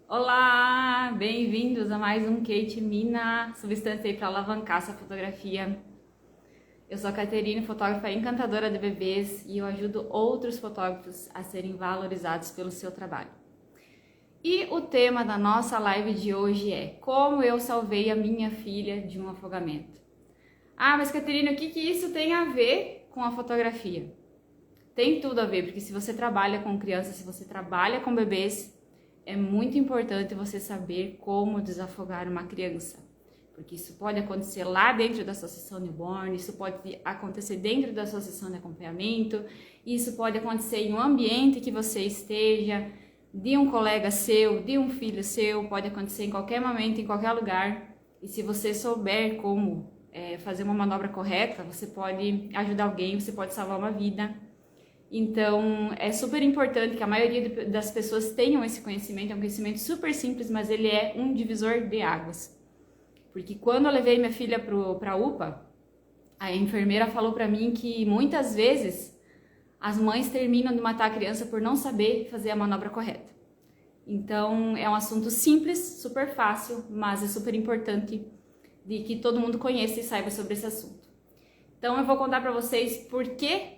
Olá, bem-vindos a mais um Kate Mina, substância aí para alavancar essa fotografia. Eu sou a Caterine, fotógrafa encantadora de bebês e eu ajudo outros fotógrafos a serem valorizados pelo seu trabalho. E o tema da nossa live de hoje é como eu salvei a minha filha de um afogamento. Ah, mas Caterine, o que isso tem a ver com a fotografia? Tem tudo a ver, porque se você trabalha com crianças, se você trabalha com bebês, é muito importante você saber como desafogar uma criança, porque isso pode acontecer lá dentro da sua sessão newborn, isso pode acontecer dentro da sua sessão de acompanhamento, isso pode acontecer em um ambiente que você esteja, de um colega seu, de um filho seu, pode acontecer em qualquer momento, em qualquer lugar, e se você souber como fazer uma manobra correta, você pode ajudar alguém, você pode salvar uma vida. Então, é super importante que a maioria das pessoas tenham esse conhecimento, é um conhecimento super simples, mas ele é um divisor de águas. Porque quando eu levei minha filha para a UPA, a enfermeira falou para mim que muitas vezes as mães terminam de matar a criança por não saber fazer a manobra correta. Então, é um assunto simples, super fácil, mas é super importante de que todo mundo conheça e saiba sobre esse assunto. Então, eu vou contar para vocês por que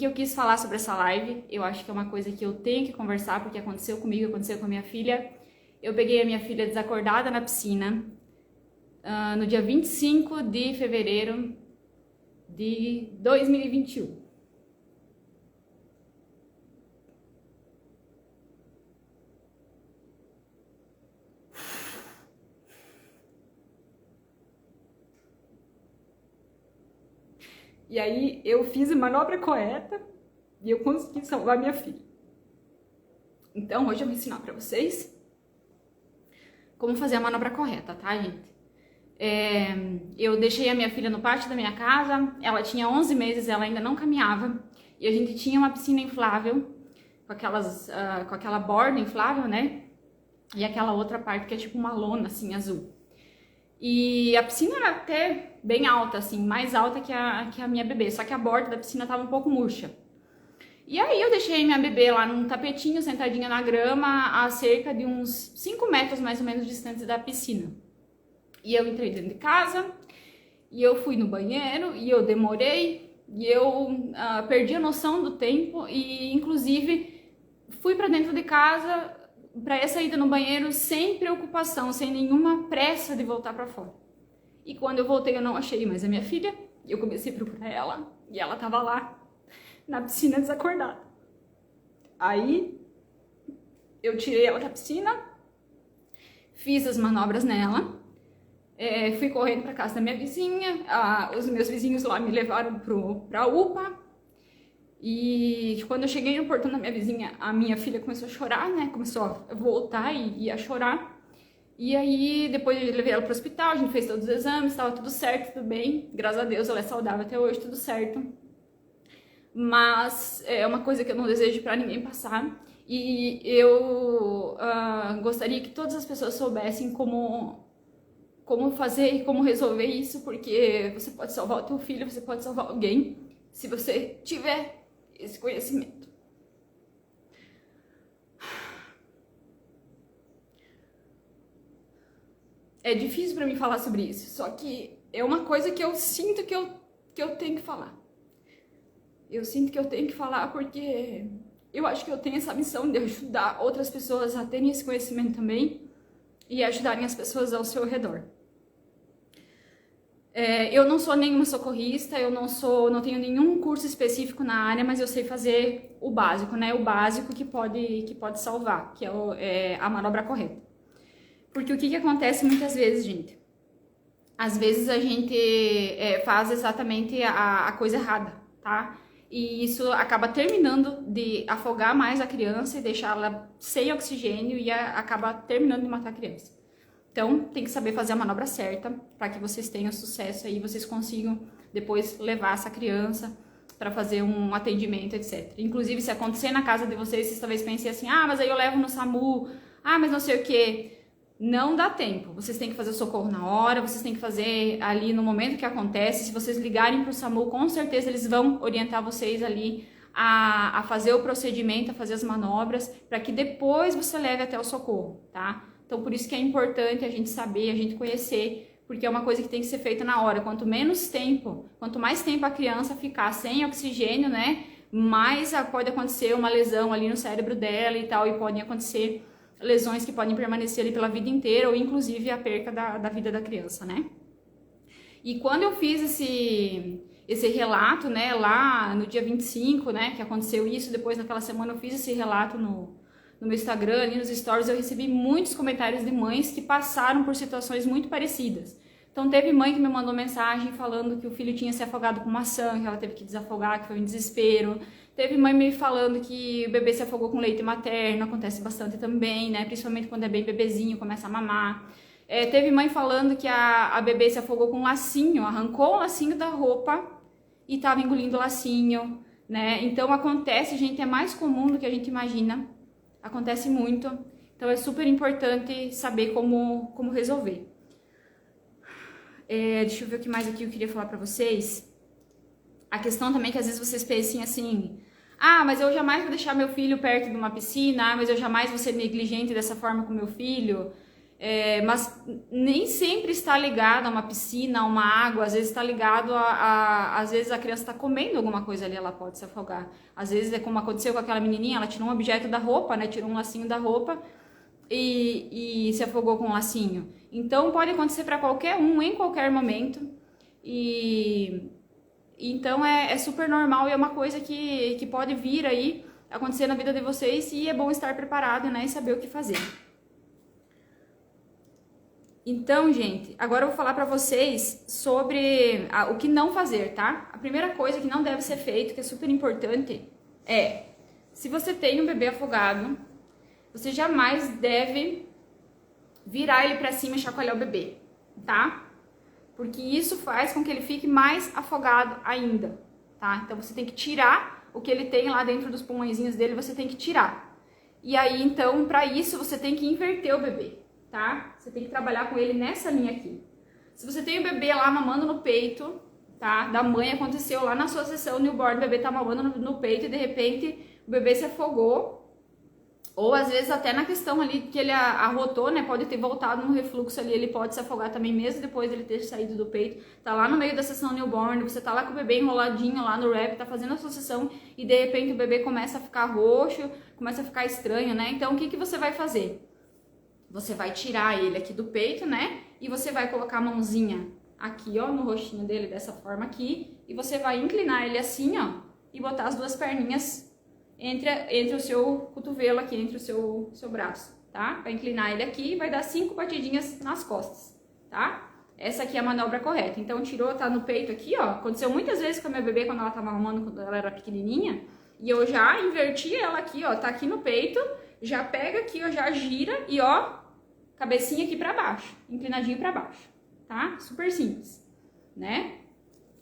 eu quis falar sobre essa live. Eu acho que é uma coisa que eu tenho que conversar, porque aconteceu comigo, aconteceu com a minha filha. Eu peguei a minha filha desacordada na piscina no dia 25 de fevereiro de 2021. E aí eu fiz a manobra correta e eu consegui salvar minha filha. Então hoje eu vou ensinar pra vocês como fazer a manobra correta, tá, gente? Eu deixei a minha filha no pátio da minha casa, ela tinha 11 meses, ela ainda não caminhava, e a gente tinha uma piscina inflável, com aquela borda inflável, né? E aquela outra parte que é tipo uma lona, assim, azul. E a piscina era até bem alta, assim, mais alta que a minha bebê, só que a borda da piscina tava um pouco murcha. E aí eu deixei minha bebê lá num tapetinho, sentadinha na grama, a cerca de uns 5 metros mais ou menos distantes da piscina. E eu entrei dentro de casa, e eu fui no banheiro, e eu demorei, e eu perdi a noção do tempo, e inclusive fui para dentro de casa para essa ida no banheiro sem preocupação, sem nenhuma pressa de voltar para fora. E quando eu voltei eu não achei mais a minha filha, e eu comecei a procurar ela, e ela tava lá na piscina desacordada. Aí eu tirei ela da piscina, fiz as manobras nela, fui correndo para casa da minha vizinha, os meus vizinhos lá me levaram pra UPA, e quando eu cheguei no portão da minha vizinha, a minha filha começou a chorar, né? Começou a voltar e a chorar. E aí, depois eu levei ela pro hospital, a gente fez todos os exames, estava tudo certo, tudo bem. Graças a Deus, ela é saudável até hoje, tudo certo. Mas é uma coisa que eu não desejo para ninguém passar. E eu gostaria que todas as pessoas soubessem como fazer e como resolver isso, porque você pode salvar o teu filho, você pode salvar alguém, se você tiver esse conhecimento. É difícil para mim falar sobre isso, só que é uma coisa que eu sinto que eu tenho que falar. Eu sinto que eu tenho que falar porque eu acho que eu tenho essa missão de ajudar outras pessoas a terem esse conhecimento também e ajudarem as pessoas ao seu redor. Eu não sou nenhuma socorrista, eu não tenho nenhum curso específico na área, mas eu sei fazer o básico, né? O básico que pode salvar, que é a manobra correta. Porque o que acontece muitas vezes, gente? Às vezes a gente faz exatamente a coisa errada, tá? E isso acaba terminando de afogar mais a criança e deixá-la sem oxigênio e acaba terminando de matar a criança. Então, tem que saber fazer a manobra certa para que vocês tenham sucesso aí, vocês consigam depois levar essa criança para fazer um atendimento, etc. Inclusive, se acontecer na casa de vocês talvez pensem assim, mas aí eu levo no SAMU, mas não sei o quê. Não dá tempo, vocês têm que fazer o socorro na hora, vocês têm que fazer ali no momento que acontece. Se vocês ligarem para o SAMU, com certeza eles vão orientar vocês ali a fazer o procedimento, a fazer as manobras, para que depois você leve até o socorro, tá? Então, por isso que é importante a gente saber, a gente conhecer, porque é uma coisa que tem que ser feita na hora. Quanto menos tempo, quanto mais tempo a criança ficar sem oxigênio, né, mais pode acontecer uma lesão ali no cérebro dela e tal, e podem acontecer lesões que podem permanecer ali pela vida inteira, ou inclusive a perca da vida da criança, né? E quando eu fiz esse relato, né, lá no dia 25, né, que aconteceu isso, depois naquela semana eu fiz esse relato no meu Instagram, ali nos stories, eu recebi muitos comentários de mães que passaram por situações muito parecidas. Então teve mãe que me mandou mensagem falando que o filho tinha se afogado com maçã, que ela teve que desafogar, que foi um desespero. Teve mãe me falando que o bebê se afogou com leite materno, acontece bastante também, né, principalmente quando é bem bebezinho, começa a mamar. Teve mãe falando que a bebê se afogou com um lacinho, arrancou o lacinho da roupa e estava engolindo o lacinho, né? Então acontece, gente, é mais comum do que a gente imagina, acontece muito, então é super importante saber como resolver. Deixa eu ver o que mais aqui eu queria falar pra vocês. A questão também que às vezes vocês pensem assim, mas eu jamais vou deixar meu filho perto de uma piscina, mas eu jamais vou ser negligente dessa forma com meu filho. Mas nem sempre está ligado a uma piscina, a uma água, às vezes está ligado às vezes a criança está comendo alguma coisa ali, ela pode se afogar. Às vezes é como aconteceu com aquela menininha, ela tirou um objeto da roupa, né, tirou um lacinho da roupa e se afogou com um lacinho. Então pode acontecer para qualquer um, em qualquer momento, e então é super normal e é uma coisa que pode vir aí acontecer na vida de vocês, e é bom estar preparado, né, e saber o que fazer. Então, gente, agora eu vou falar pra vocês sobre o que não fazer, tá? A primeira coisa que não deve ser feito, que é super importante, se você tem um bebê afogado, você jamais deve virar ele pra cima e chacoalhar o bebê, tá? Porque isso faz com que ele fique mais afogado ainda, tá? Então você tem que tirar o que ele tem lá dentro dos pulmõezinhos dele, você tem que tirar. E aí, então, pra isso, você tem que inverter o bebê, tá? Você tem que trabalhar com ele nessa linha aqui. Se você tem o bebê lá mamando no peito, tá? Da mãe, aconteceu lá na sua sessão newborn, o bebê tá mamando no peito e de repente o bebê se afogou, ou às vezes até na questão ali que ele arrotou, né? Pode ter voltado no refluxo ali, ele pode se afogar também mesmo depois dele ter saído do peito. Tá lá no meio da sessão newborn, você tá lá com o bebê enroladinho lá no wrap, tá fazendo a sua sessão e de repente o bebê começa a ficar roxo, começa a ficar estranho, né? Então o que você vai fazer? Você vai tirar ele aqui do peito, né? E você vai colocar a mãozinha aqui, ó, no rostinho dele, dessa forma aqui. E você vai inclinar ele assim, ó, e botar as duas perninhas entre o seu cotovelo aqui, entre o seu braço, tá? Vai inclinar ele aqui e vai dar 5 batidinhas nas costas, tá? Essa aqui é a manobra correta. Então, tirou, tá no peito aqui, ó. Aconteceu muitas vezes com a minha bebê quando ela tava mamando, quando ela era pequenininha. E eu já inverti ela aqui, ó, tá aqui no peito. Já pega aqui, ó, já gira e, ó, cabecinha aqui pra baixo, inclinadinho pra baixo, tá? Super simples, né?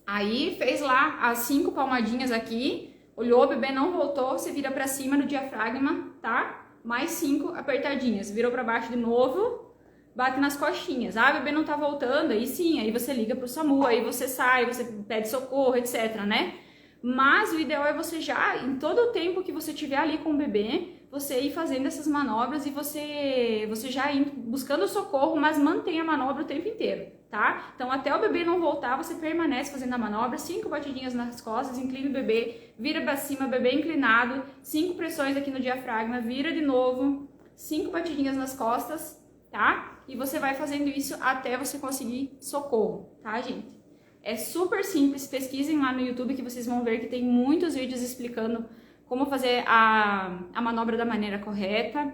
Aí, fez lá as 5 palmadinhas aqui. Olhou, o bebê não voltou, você vira pra cima no diafragma, tá? Mais 5 apertadinhas. Virou pra baixo de novo, bate nas costinhas. O bebê não tá voltando, aí sim, aí você liga pro SAMU, aí você sai, você pede socorro, etc, né? Mas o ideal é você já, em todo o tempo que você tiver ali com o bebê, você ir fazendo essas manobras e você já ir buscando socorro, mas mantenha a manobra o tempo inteiro, tá? Então, até o bebê não voltar, você permanece fazendo a manobra, 5 batidinhas nas costas, inclina o bebê, vira pra cima, bebê inclinado, 5 pressões aqui no diafragma, vira de novo, 5 batidinhas nas costas, tá? E você vai fazendo isso até você conseguir socorro, tá, gente? É super simples, pesquisem lá no YouTube que vocês vão ver que tem muitos vídeos explicando como fazer a manobra da maneira correta.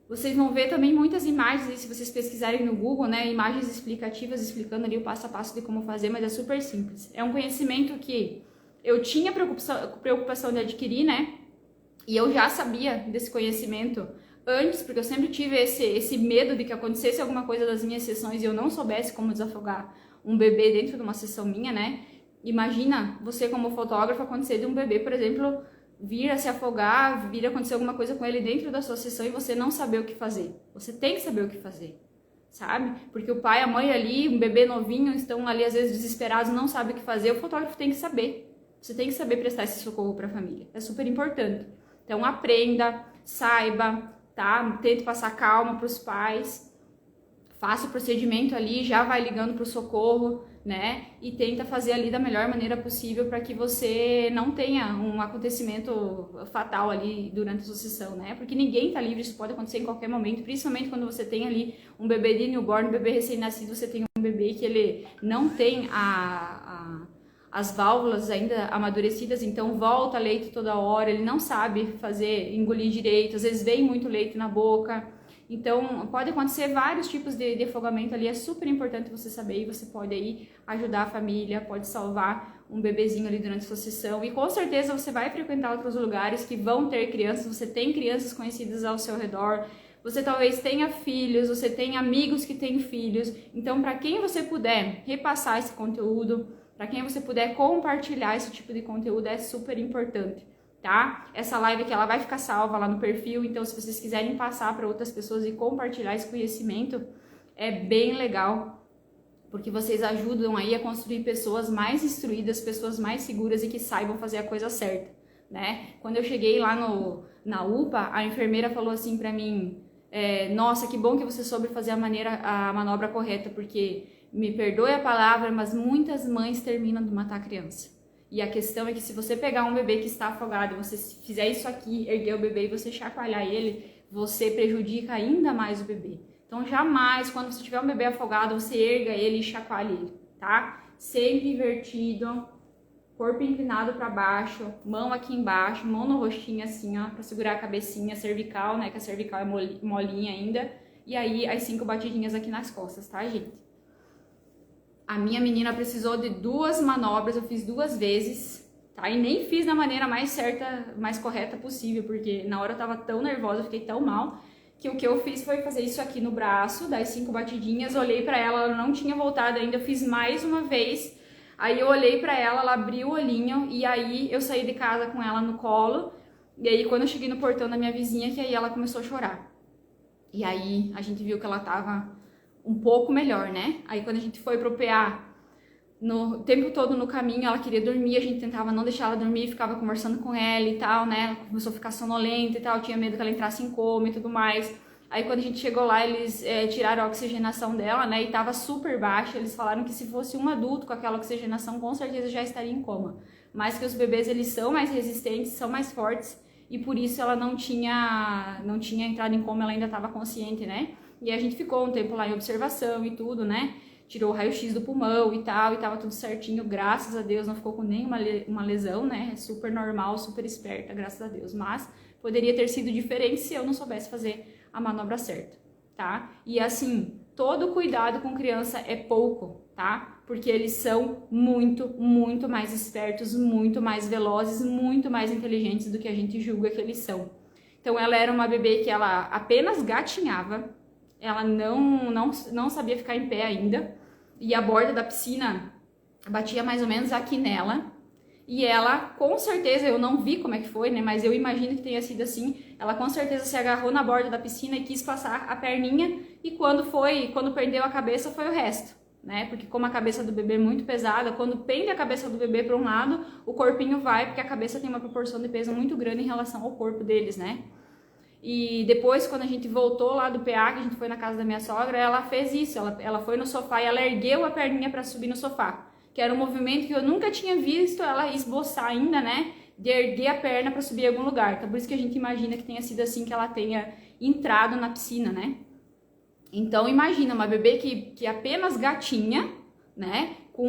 Vocês vão ver também muitas imagens, se vocês pesquisarem no Google, né, imagens explicativas explicando ali o passo a passo de como fazer, mas é super simples. É um conhecimento que eu tinha preocupação de adquirir, né, e eu já sabia desse conhecimento antes, porque eu sempre tive esse medo de que acontecesse alguma coisa das minhas sessões e eu não soubesse como desafogar um bebê dentro de uma sessão minha, né. Imagina você como fotógrafo acontecer de um bebê, por exemplo, vir a se afogar, vir a acontecer alguma coisa com ele dentro da sua sessão e você não saber o que fazer. Você tem que saber o que fazer, sabe? Porque o pai, a mãe ali, um bebê novinho, estão ali às vezes desesperados, não sabem o que fazer, o fotógrafo tem que saber, Você tem que saber prestar esse socorro para a família. É super importante. Então, aprenda, saiba, tá? Tente passar calma para os pais. Faça o procedimento ali, já vai ligando para o socorro, né? E tenta fazer ali da melhor maneira possível para que você não tenha um acontecimento fatal ali durante a sua sessão, né? Porque ninguém tá livre, isso pode acontecer em qualquer momento, principalmente quando você tem ali um bebê de newborn, um bebê recém-nascido, você tem um bebê que ele não tem as válvulas ainda amadurecidas, então volta leite toda hora, ele não sabe engolir direito, às vezes vem muito leite na boca. Então, pode acontecer vários tipos de afogamento ali, é super importante você saber, e você pode aí ajudar a família, pode salvar um bebezinho ali durante a sua sessão, e com certeza você vai frequentar outros lugares que vão ter crianças, você tem crianças conhecidas ao seu redor, você talvez tenha filhos, você tem amigos que têm filhos, então para quem você puder repassar esse conteúdo, para quem você puder compartilhar esse tipo de conteúdo, é super importante. Tá? Essa live aqui ela vai ficar salva lá no perfil, então se vocês quiserem passar para outras pessoas e compartilhar esse conhecimento, é bem legal, porque vocês ajudam aí a construir pessoas mais instruídas, pessoas mais seguras e que saibam fazer a coisa certa, né? Quando eu cheguei lá na UPA, a enfermeira falou assim para mim, nossa, que bom que você soube fazer a manobra correta, porque me perdoe a palavra, mas muitas mães terminam de matar a criança. E a questão é que se você pegar um bebê que está afogado e você fizer isso aqui, erguer o bebê e você chacoalhar ele, você prejudica ainda mais o bebê. Então jamais, quando você tiver um bebê afogado, você erga ele e chacoalhe ele, tá? Sempre invertido, corpo inclinado para baixo, mão aqui embaixo, mão no rostinho assim, ó, para segurar a cabecinha cervical, né? Que a cervical é molinha ainda. E aí as 5 batidinhas aqui nas costas, tá, gente? A minha menina precisou de 2 manobras, eu fiz 2 vezes, tá? E nem fiz da maneira mais certa, mais correta possível, porque na hora eu tava tão nervosa, eu fiquei tão mal, que o que eu fiz foi fazer isso aqui no braço, das 5 batidinhas, olhei pra ela, ela não tinha voltado ainda, eu fiz mais uma vez, aí eu olhei pra ela, ela abriu o olhinho, e aí eu saí de casa com ela no colo, e aí quando eu cheguei no portão da minha vizinha, que aí ela começou a chorar. E aí a gente viu que ela tava um pouco melhor, né? Aí quando a gente foi pro PA, no tempo todo no caminho, ela queria dormir, a gente tentava não deixar ela dormir, ficava conversando com ela e tal, né? Ela começou a ficar sonolenta e tal, tinha medo que ela entrasse em coma e tudo mais. Aí quando a gente chegou lá, eles tiraram a oxigenação dela, né? E tava super baixa, eles falaram que se fosse um adulto com aquela oxigenação, com certeza já estaria em coma. Mas que os bebês, eles são mais resistentes, são mais fortes, e por isso ela não tinha entrado em coma, ela ainda estava consciente, né? E a gente ficou um tempo lá em observação e tudo, né? Tirou o raio-x do pulmão e tal, e tava tudo certinho, graças a Deus, não ficou com nenhuma lesão, né? É super normal, super esperta, graças a Deus. Mas poderia ter sido diferente se eu não soubesse fazer a manobra certa, tá? E assim, todo cuidado com criança é pouco, tá? Porque eles são muito, muito mais espertos, muito mais velozes, muito mais inteligentes do que a gente julga que eles são. Então ela era uma bebê que ela apenas gatinhava, ela não sabia ficar em pé ainda, e a borda da piscina batia mais ou menos aqui nela, e ela, com certeza, eu não vi como é que foi, né, mas eu imagino que tenha sido assim, ela com certeza se agarrou na borda da piscina e quis passar a perninha, e quando perdeu a cabeça foi o resto, né, porque como a cabeça do bebê é muito pesada, quando pende a cabeça do bebê para um lado, o corpinho vai, porque a cabeça tem uma proporção de peso muito grande em relação ao corpo deles, né. E depois, quando a gente voltou lá do PA, que a gente foi na casa da minha sogra, ela fez isso, ela foi no sofá e ela ergueu a perninha para subir no sofá, que era um movimento que eu nunca tinha visto ela esboçar ainda, né, de erguer a perna para subir em algum lugar. Então por isso que a gente imagina que tenha sido assim que ela tenha entrado na piscina, né. Então imagina, uma bebê que apenas gatinha, né, com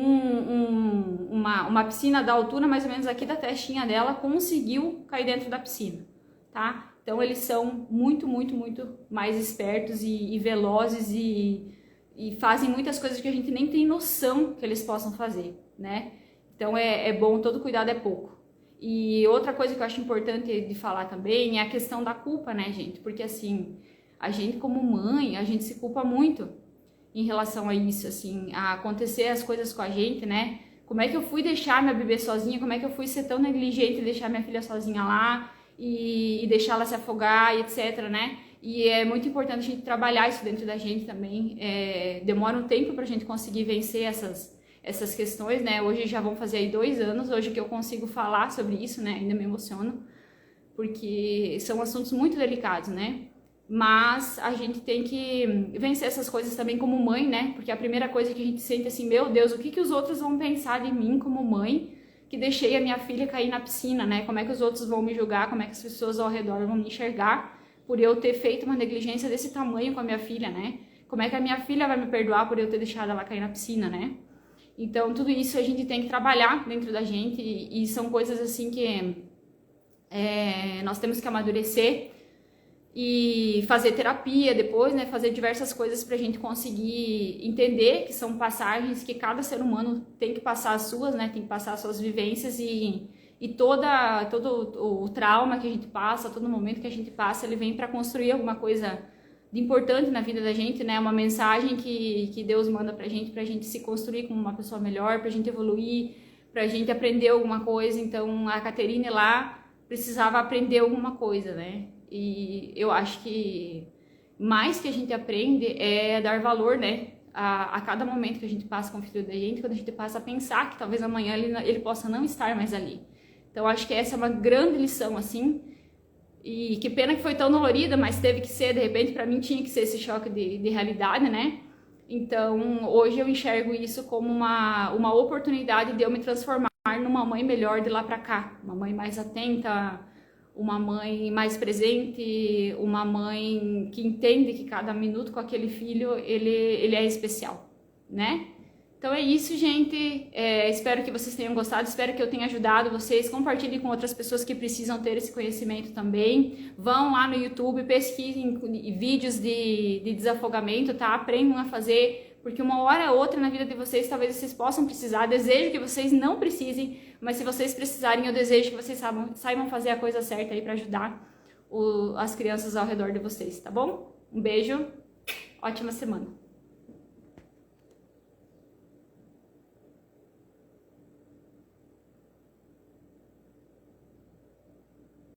uma piscina da altura mais ou menos aqui da testinha dela, conseguiu cair dentro da piscina, tá? Então eles são muito, muito, muito mais espertos e velozes e fazem muitas coisas que a gente nem tem noção que eles possam fazer, né? Então é bom, todo cuidado é pouco. E outra coisa que eu acho importante de falar também é a questão da culpa, né, gente? Porque assim, a gente como mãe, a gente se culpa muito em relação a isso, assim, a acontecer as coisas com a gente, né? Como é que eu fui deixar minha bebê sozinha? Como é que eu fui ser tão negligente e deixar minha filha sozinha lá? E deixar ela se afogar e etc, né? E é muito importante a gente trabalhar isso dentro da gente também. Demora um tempo pra gente conseguir vencer essas essas questões, né? Hoje já vão fazer aí 2 anos, hoje que eu consigo falar sobre isso, né? Ainda me emociono, porque são assuntos muito delicados, né? Mas a gente tem que vencer essas coisas também como mãe, né? Porque a primeira coisa que a gente sente assim, meu Deus, o que que os outros vão pensar de mim como mãe que deixei a minha filha cair na piscina, né? Como é que os outros vão me julgar, como é que as pessoas ao redor vão me enxergar por eu ter feito uma negligência desse tamanho com a minha filha, né? Como é que a minha filha vai me perdoar por eu ter deixado ela cair na piscina, né? Então, tudo isso a gente tem que trabalhar dentro da gente e são coisas assim que nós temos que amadurecer e fazer terapia depois, né? Fazer diversas coisas pra gente conseguir entender que são passagens que cada ser humano tem que passar as suas, né? Tem que passar as suas vivências e todo o trauma que a gente passa, todo momento que a gente passa, ele vem para construir alguma coisa de importante na vida da gente, né? Uma mensagem que Deus manda pra gente se construir como uma pessoa melhor, pra gente evoluir, pra gente aprender alguma coisa. Então, a Caterine lá precisava aprender alguma coisa, né? E eu acho que mais que a gente aprende é dar valor, né? A cada momento que a gente passa com o filho da gente, quando a gente passa a pensar que talvez amanhã ele possa não estar mais ali. Então, acho que essa é uma grande lição, assim. E que pena que foi tão dolorida, mas teve que ser, de repente, pra mim tinha que ser esse choque de realidade, né? Então, hoje eu enxergo isso como uma oportunidade de eu me transformar numa mãe melhor de lá pra cá. Uma mãe mais atenta, uma mãe mais presente, uma mãe que entende que cada minuto com aquele filho, ele é especial, né? Então é isso, gente. Espero que vocês tenham gostado, espero que eu tenha ajudado vocês. Compartilhem com outras pessoas que precisam ter esse conhecimento também. Vão lá no YouTube, pesquisem vídeos de desafogamento, tá? Aprendam a fazer, porque uma hora ou outra na vida de vocês, talvez vocês possam precisar. Desejo que vocês não precisem, mas se vocês precisarem, eu desejo que vocês saibam fazer a coisa certa aí para ajudar as crianças ao redor de vocês, tá bom? Um beijo, ótima semana.